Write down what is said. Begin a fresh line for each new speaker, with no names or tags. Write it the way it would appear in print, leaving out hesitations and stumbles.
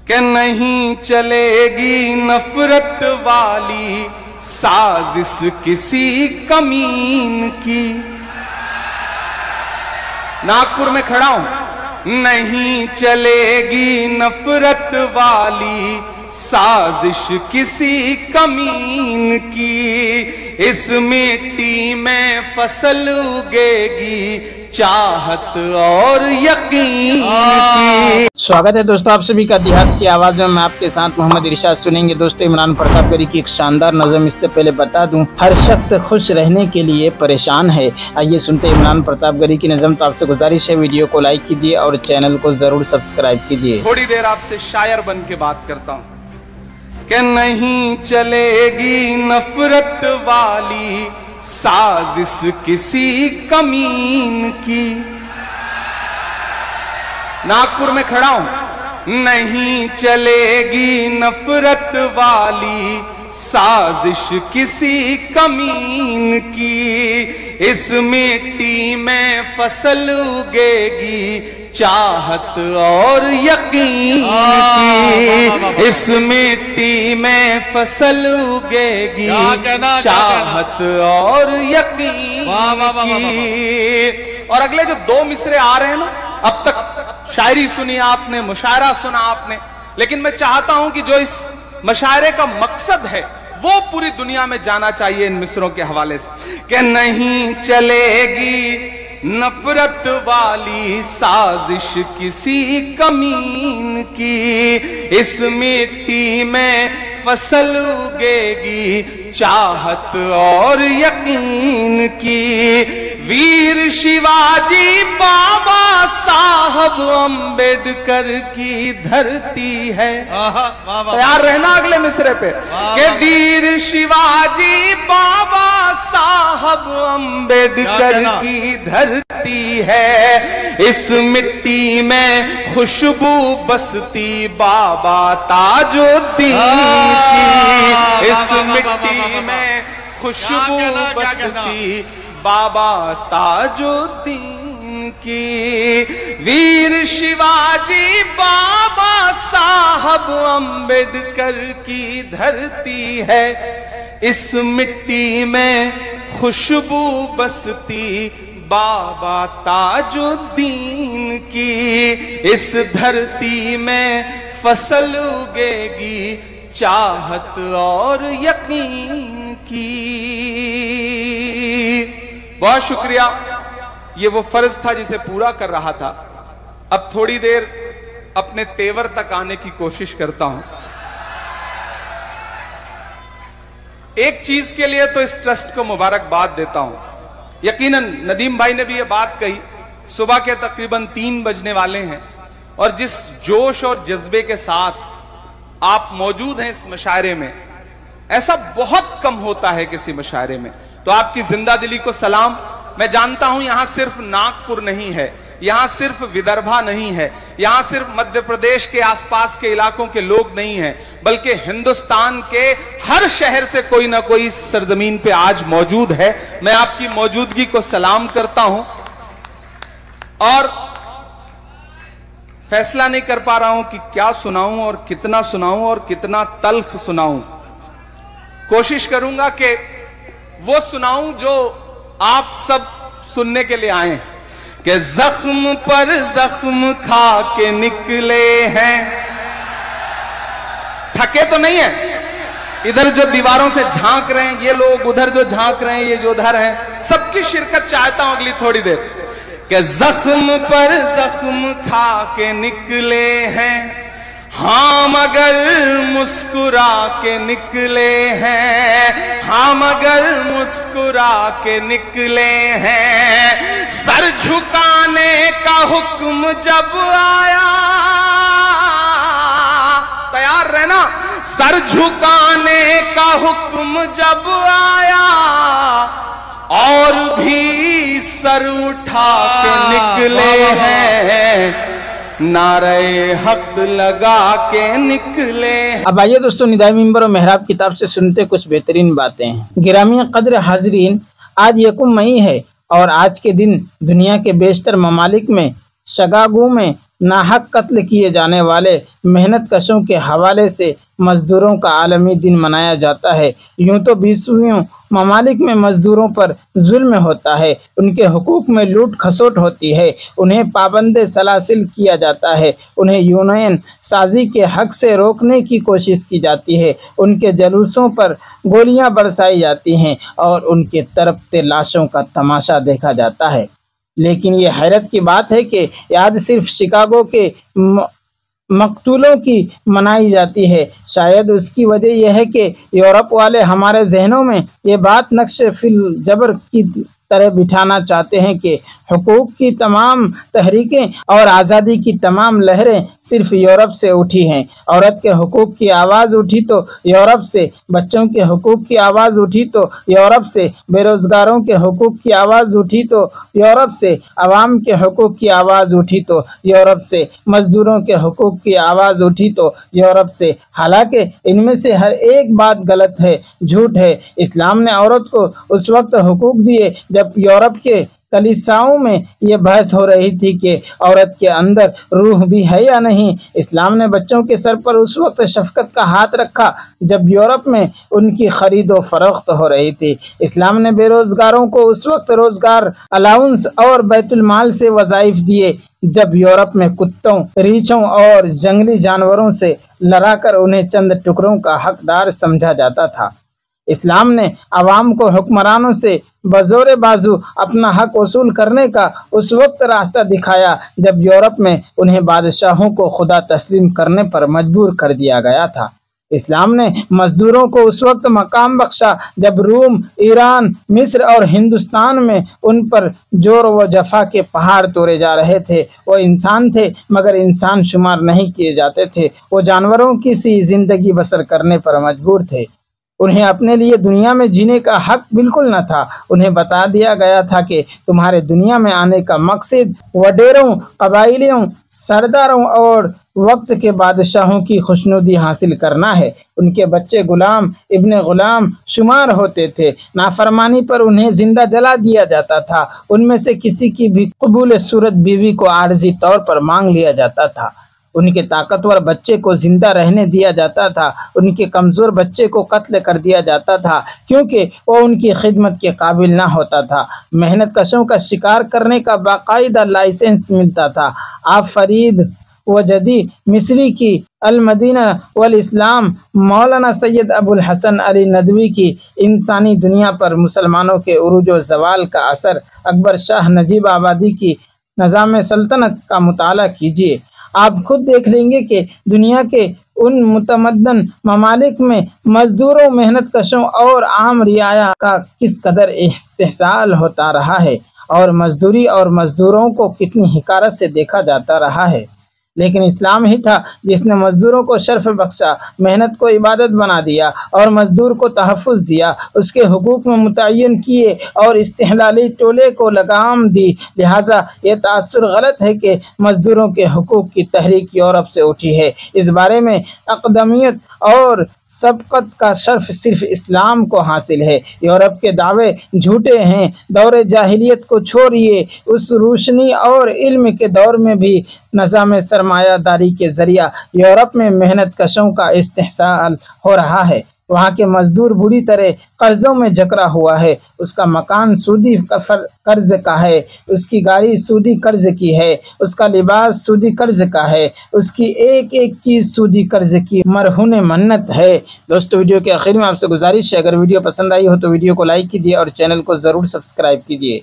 کہ نہیں چلےگی نفرت والی سازش کسی کمین کی. ناگپور میں کھڑا ہوں. نہیں چلے گی نفرت والی سازش کسی کمین کی. اس مٹی میں فصل اگے گی چاہت اور یقین کی.
سواگت ہے دوستو آپ سبھی کا دیہات کی آواز میں آپ کے ساتھ محمد ارشاد سنیں گے. دوستو عمران پرتاپ گڑھی کی ایک شاندار نظم. اس سے پہلے بتا دوں ہر شخص خوش رہنے کے لیے پریشان ہے. آئیے سنتے عمران پرتاپ گڑھی کی نظم. تو آپ سے گزارش ہے ویڈیو کو لائک کیجیے اور چینل کو ضرور سبسکرائب کیجیے.
تھوڑی دیر آپ سے شاعر بن کے بات کرتا ہوں کہ نہیں چلے گی نفرت والی سازش کسی کمین کی. ناگپور میں کھڑا ہوں. نہیں چلے گی نفرت والی سازش کسی کمین کی. اس مٹی میں فصل اگے گی چاہت اور یقین کی. اس مٹی میں فصل اگے گی چاہت اور یقین کی. اور اگلے جو دو مصرے آ رہے ہیں نا, اب تک شاعری سنی آپ نے, مشاعرہ سنا آپ نے, لیکن میں چاہتا ہوں کہ جو اس مشاعرے کا مقصد ہے وہ پوری دنیا میں جانا چاہیے ان مصروں کے حوالے سے. کہ نہیں چلے گی نفرت والی سازش کسی کمین کی. اس مٹی میں فصل اگے گی چاہت اور یقین کی. ویر شیواجی بابا صاحب امبیڈکر کی دھرتی ہے. تیار رہنا اگلے مصرے پہ. کہ ویر شیواجی بابا صاحب امبیڈکر کی دھرتی ہے. اس مٹی میں خوشبو بستی بابا تاج الدین کی. اس مٹی میں خوشبو بستی بابا تاج الدین کی. ویر شیواجی بابا صاحب امبیڈکر کی دھرتی ہے. اس مٹی میں خوشبو بستی بابا تاج الدین کی. اس دھرتی میں فصل اگے گی چاہت اور یقین کی. بہت شکریہ. یہ وہ فرض تھا جسے پورا کر رہا تھا. اب تھوڑی دیر اپنے تیور تک آنے کی کوشش کرتا ہوں. ایک چیز کے لیے تو اس ٹرسٹ کو مبارکباد دیتا ہوں. یقیناً ندیم بھائی نے بھی یہ بات کہی. صبح کے تقریباً 3 بجنے والے ہیں اور جس جوش اور جذبے کے ساتھ آپ موجود ہیں اس مشاعرے میں, ایسا بہت کم ہوتا ہے کسی مشاعرے میں. تو آپ کی زندہ دلی کو سلام. میں جانتا ہوں یہاں صرف ناگپور نہیں ہے, یہاں صرف ودربھا نہیں ہے, یہاں صرف مدھیہ پردیش کے آس پاس کے علاقوں کے لوگ نہیں ہیں, بلکہ ہندوستان کے ہر شہر سے کوئی نہ کوئی سرزمین پہ آج موجود ہے. میں آپ کی موجودگی کو سلام کرتا ہوں اور فیصلہ نہیں کر پا رہا ہوں کہ کیا سناؤں اور کتنا سناؤں اور کتنا تلخ سناؤں. کوشش کروں گا کہ وہ سناؤں جو آپ سب سننے کے لیے آئے ہیں. کہ زخم پر زخم کھا کے نکلے ہیں. تھکے تو نہیں ہیں؟ ادھر جو دیواروں سے جھانک رہے ہیں یہ لوگ, ادھر جو جھانک رہے ہیں یہ جو ادھر ہیں, سب کی شرکت چاہتا ہوں اگلی تھوڑی دیر. کہ زخم پر زخم کھا کے نکلے ہیں, ہاں مگر مسکرا کے نکلے ہیں, ہاں مگر مسکرا کے نکلے ہیں. سر جھکانے کا حکم جب آیا, تیار رہنا, سر جھکانے کا حکم جب آیا اور بھی سر اٹھا کے نکلے ہیں, نعرہ حق لگا کے نکلے.
اب آئیے دوستو ندائے منبر و محراب کتاب سے سنتے کچھ بہترین باتیں. گرامی قدر حاضرین, آج 1 مئی ہے اور آج کے دن دنیا کے بیشتر ممالک میں شگاگو میں ناحق قتل کیے جانے والے محنت کشوں کے حوالے سے مزدوروں کا عالمی دن منایا جاتا ہے۔ یوں تو 20 ممالک میں مزدوروں پر ظلم ہوتا ہے، ان کے حقوق میں لوٹ کھسوٹ ہوتی ہے، انہیں پابند سلاسل کیا جاتا ہے، انہیں یونین سازی کے حق سے روکنے کی کوشش کی جاتی ہے، ان کے جلوسوں پر گولیاں برسائی جاتی ہیں اور ان کے تڑپتے لاشوں کا تماشا دیکھا جاتا ہے۔ لیکن یہ حیرت کی بات ہے کہ یاد صرف شکاگو کے مقتولوں کی منائی جاتی ہے۔ شاید اس کی وجہ یہ ہے کہ یورپ والے ہمارے ذہنوں میں یہ بات نقش فی الجبر کی طرح بٹھانا چاہتے ہیں کہ حقوق کی تمام تحریکیں اور آزادی کی تمام لہریں صرف یورپ سے اٹھی ہیں۔ عورت کے حقوق کی آواز اٹھی تو یورپ سے، بچوں کے حقوق کی آواز اٹھی تو یورپ سے، بے روزگاروں کے حقوق کی آواز اٹھی تو یورپ سے، عوام کے حقوق کی آواز اٹھی تو یورپ سے، مزدوروں کے حقوق کی آواز اٹھی تو یورپ سے۔ حالانکہ ان میں سے ہر ایک بات غلط ہے، جھوٹ ہے۔ اسلام نے عورت کو اس وقت حقوق دیے جب یورپ کے کلیساؤں میں یہ بحث ہو رہی تھی کہ عورت کے اندر روح بھی ہے یا نہیں۔ اسلام نے بچوں کے سر پر اس وقت شفقت کا ہاتھ رکھا جب یورپ میں ان کی خرید و فروخت ہو رہی تھی۔ اسلام نے بے روزگاروں کو اس وقت روزگار الاؤنس اور بیت المال سے وظائف دیے جب یورپ میں کتوں، ریچھوں اور جنگلی جانوروں سے لڑا کر انہیں چند ٹکڑوں کا حقدار سمجھا جاتا تھا۔ اسلام نے عوام کو حکمرانوں سے بزور بازو اپنا حق وصول کرنے کا اس وقت راستہ دکھایا جب یورپ میں انہیں بادشاہوں کو خدا تسلیم کرنے پر مجبور کر دیا گیا تھا۔ اسلام نے مزدوروں کو اس وقت مقام بخشا جب روم، ایران، مصر اور ہندوستان میں ان پر جور و جفا کے پہاڑ توڑے جا رہے تھے۔ وہ انسان تھے مگر انسان شمار نہیں کیے جاتے تھے، وہ جانوروں کی سی زندگی بسر کرنے پر مجبور تھے۔ انہیں اپنے لیے دنیا میں جینے کا حق بالکل نہ تھا۔ انہیں بتا دیا گیا تھا کہ تمہارے دنیا میں آنے کا مقصد وڈیروں، قبائلیوں، سرداروں اور وقت کے بادشاہوں کی خوشنودی حاصل کرنا ہے۔ ان کے بچے غلام، ابن غلام شمار ہوتے تھے۔ نافرمانی پر انہیں زندہ جلا دیا جاتا تھا۔ ان میں سے کسی کی بھی قبول صورت بیوی کو عارضی طور پر مانگ لیا جاتا تھا۔ ان کے طاقتور بچے کو زندہ رہنے دیا جاتا تھا، ان کے کمزور بچے کو قتل کر دیا جاتا تھا کیونکہ وہ ان کی خدمت کے قابل نہ ہوتا تھا۔ محنت کشوں کا شکار کرنے کا باقاعدہ لائسنس ملتا تھا۔ آپ فرید وجدی مصری کی المدینہ والاسلام، مولانا سید ابو الحسن علی ندوی کی انسانی دنیا پر مسلمانوں کے عروج و زوال کا اثر، اکبر شاہ نجیب آبادی کی نظام سلطنت کا مطالعہ کیجیے۔ آپ خود دیکھ لیں گے کہ دنیا کے ان متمدن ممالک میں مزدوروں، محنت کشوں اور عام رعایا کا کس قدر استحصال ہوتا رہا ہے اور مزدوری اور مزدوروں کو کتنی حقارت سے دیکھا جاتا رہا ہے۔ لیکن اسلام ہی تھا جس نے مزدوروں کو شرف بخشا، محنت کو عبادت بنا دیا اور مزدور کو تحفظ دیا، اس کے حقوق میں متعین کیے اور استحلالی ٹولے کو لگام دی۔ لہٰذا یہ تاثر غلط ہے کہ مزدوروں کے حقوق کی تحریک یورپ سے اٹھی ہے۔ اس بارے میں اقدمیت اور سبقت کا شرف صرف اسلام کو حاصل ہے۔ یورپ کے دعوے جھوٹے ہیں۔ دور جاہلیت کو چھوڑیے، اس روشنی اور علم کے دور میں بھی نظام سرمایہ داری کے ذریعہ یورپ میں محنت کشوں کا استحصال ہو رہا ہے۔ وہاں کے مزدور بری طرح قرضوں میں جکڑا ہوا ہے۔ اس کا مکان سودی قرض کا ہے، اس کی گاڑی سودی قرض کی ہے، اس کا لباس سودی قرض کا ہے، اس کی ایک ایک چیز سودی قرض کی مرہون منت ہے۔ دوستو، ویڈیو کے آخر میں آپ سے گزارش ہے، اگر ویڈیو پسند آئی ہو تو ویڈیو کو لائک کیجیے اور چینل کو ضرور سبسکرائب کیجیے۔